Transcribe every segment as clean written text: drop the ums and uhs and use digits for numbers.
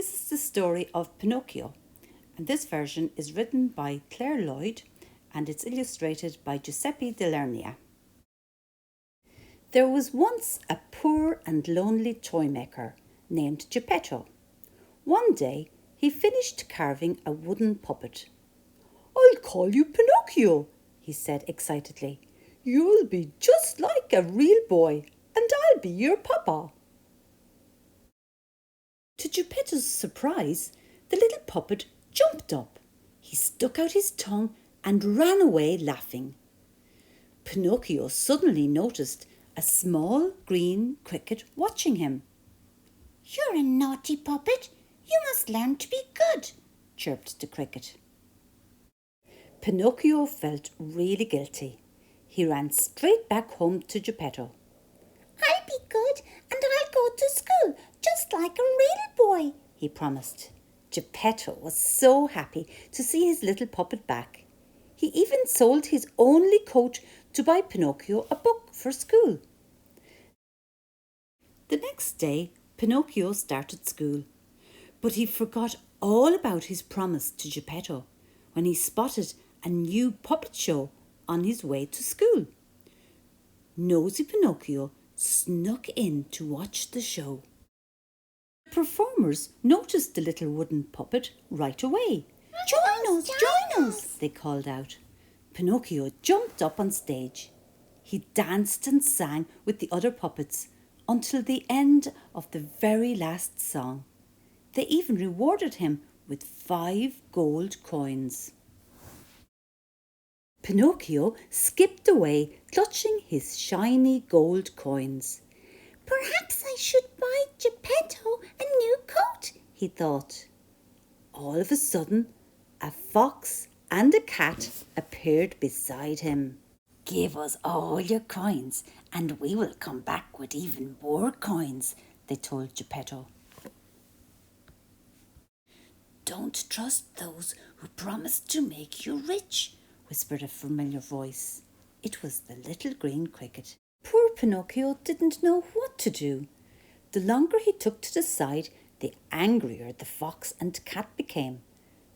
This is the story of Pinocchio, and this version is written by Claire Lloyd and it's illustrated by Giuseppe Delernia. There was once a poor and lonely toy maker named Geppetto. One day he finished carving a wooden puppet. "I'll call you Pinocchio," he said excitedly. "You'll be just like a real boy, and I'll be your papa." To Geppetto's surprise, the little puppet jumped up. He stuck out his tongue and ran away laughing. Pinocchio suddenly noticed a small green cricket watching him. "You're a naughty puppet. You must learn to be good," chirped the cricket. Pinocchio felt really guilty. He ran straight back home to Geppetto. "I'll be good and I'll go to school just like a real boy," he promised. Geppetto was so happy to see his little puppet back. He even sold his only coat to buy Pinocchio a book for school. The next day, Pinocchio started school, but he forgot all about his promise to Geppetto when he spotted a new puppet show on his way to school. Nosy Pinocchio snuck in to watch the show. The performers noticed the little wooden puppet right away. Join us, they called out. Pinocchio jumped up on stage. He danced and sang with the other puppets until the end of the very last song. They even rewarded him with 5 gold coins. Pinocchio skipped away, clutching his shiny gold coins. "Perhaps I should buy Geppetto a new coat," he thought. All of a sudden, a fox and a cat appeared beside him. "Give us all your coins and we will come back with even more coins," they told Geppetto. "Don't trust those who promise to make you rich," whispered a familiar voice. It was the little green cricket. Poor Pinocchio didn't know what to do. The longer he took to decide, the angrier the fox and cat became.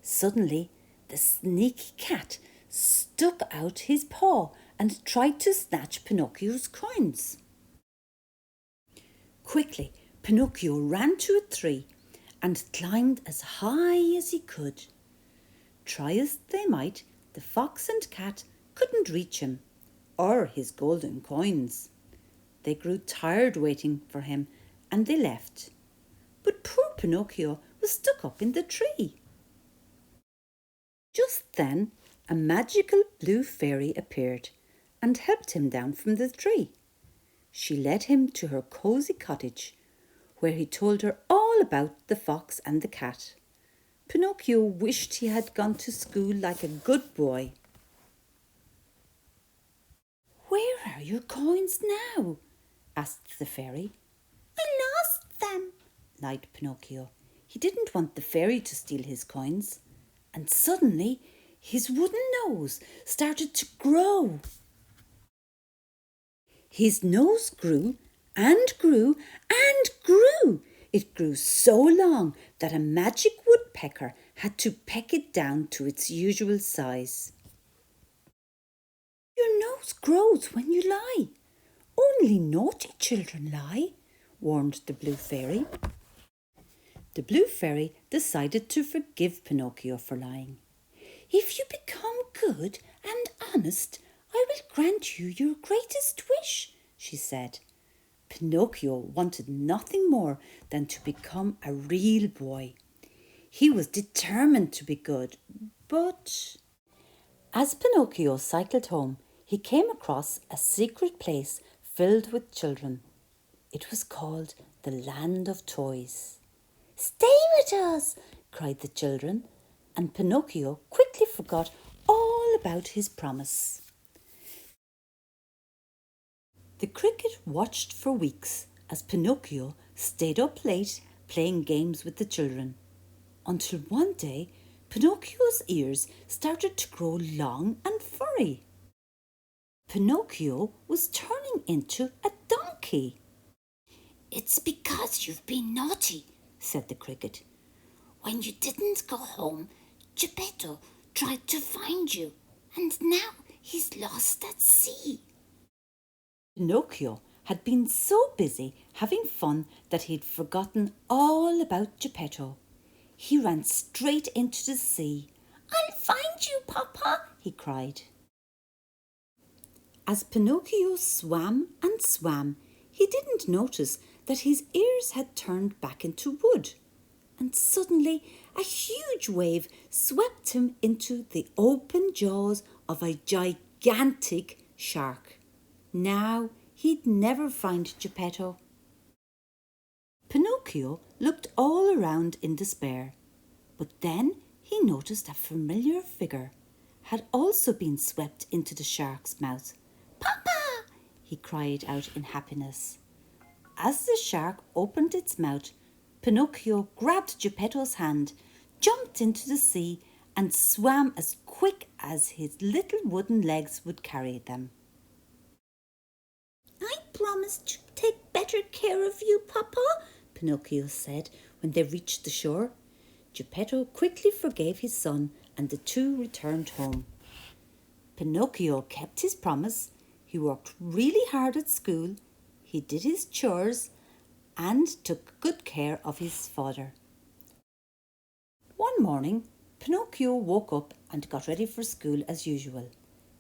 Suddenly, the sneaky cat stuck out his paw and tried to snatch Pinocchio's coins. Quickly, Pinocchio ran to a tree and climbed as high as he could. Try as they might, the fox and cat couldn't reach him or his golden coins. They grew tired waiting for him and they left. But poor Pinocchio was stuck up in the tree. Just then, a magical blue fairy appeared and helped him down from the tree. She led him to her cosy cottage, where he told her all about the fox and the cat. Pinocchio wished he had gone to school like a good boy. "Where are your coins now?" asked the fairy. "I lost them," lied Pinocchio. He didn't want the fairy to steal his coins. And suddenly, his wooden nose started to grow. His nose grew and grew and grew. It grew so long that a magic woodpecker had to peck it down to its usual size. "Your nose grows when you lie. Only naughty children lie," warned the blue fairy. The blue fairy decided to forgive Pinocchio for lying. "If you become good and honest, I will grant you your greatest wish," she said. Pinocchio wanted nothing more than to become a real boy. He was determined to be good, but as Pinocchio cycled home, he came across a secret place filled with children. It was called the Land of Toys. "Stay with us," cried the children, and Pinocchio quickly forgot all about his promise. The cricket watched for weeks as Pinocchio stayed up late playing games with the children, until one day Pinocchio's ears started to grow long and furry. Pinocchio was turning into a donkey. "It's because you've been naughty," said the cricket. When you didn't go home, Geppetto tried to find you, and now he's lost at sea. Pinocchio had been so busy having fun that he'd forgotten all about Geppetto. He ran straight into the sea. I'll find you, Papa, he cried. As Pinocchio swam and swam, he didn't notice that his ears had turned back into wood. And suddenly a huge wave swept him into the open jaws of a gigantic shark. Now he'd never find Geppetto. Pinocchio looked all around in despair, but then he noticed a familiar figure had also been swept into the shark's mouth. Papa! He cried out in happiness. As the shark opened its mouth, Pinocchio grabbed Geppetto's hand, jumped into the sea, and swam as quick as his little wooden legs would carry them. I promised to take better care of you, Papa, Pinocchio said when they reached the shore. Geppetto quickly forgave his son, and the two returned home. Pinocchio kept his promise. He worked really hard at school. He did his chores and took good care of his father. One morning, Pinocchio woke up and got ready for school as usual.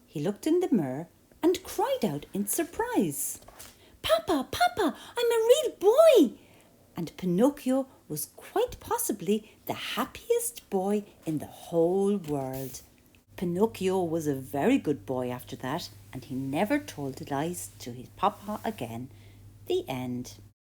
He looked in the mirror and cried out in surprise. Papa, Papa, I'm a real boy! And Pinocchio was quite possibly the happiest boy in the whole world. Pinocchio was a very good boy after that, and he never told lies to his papa again. The end.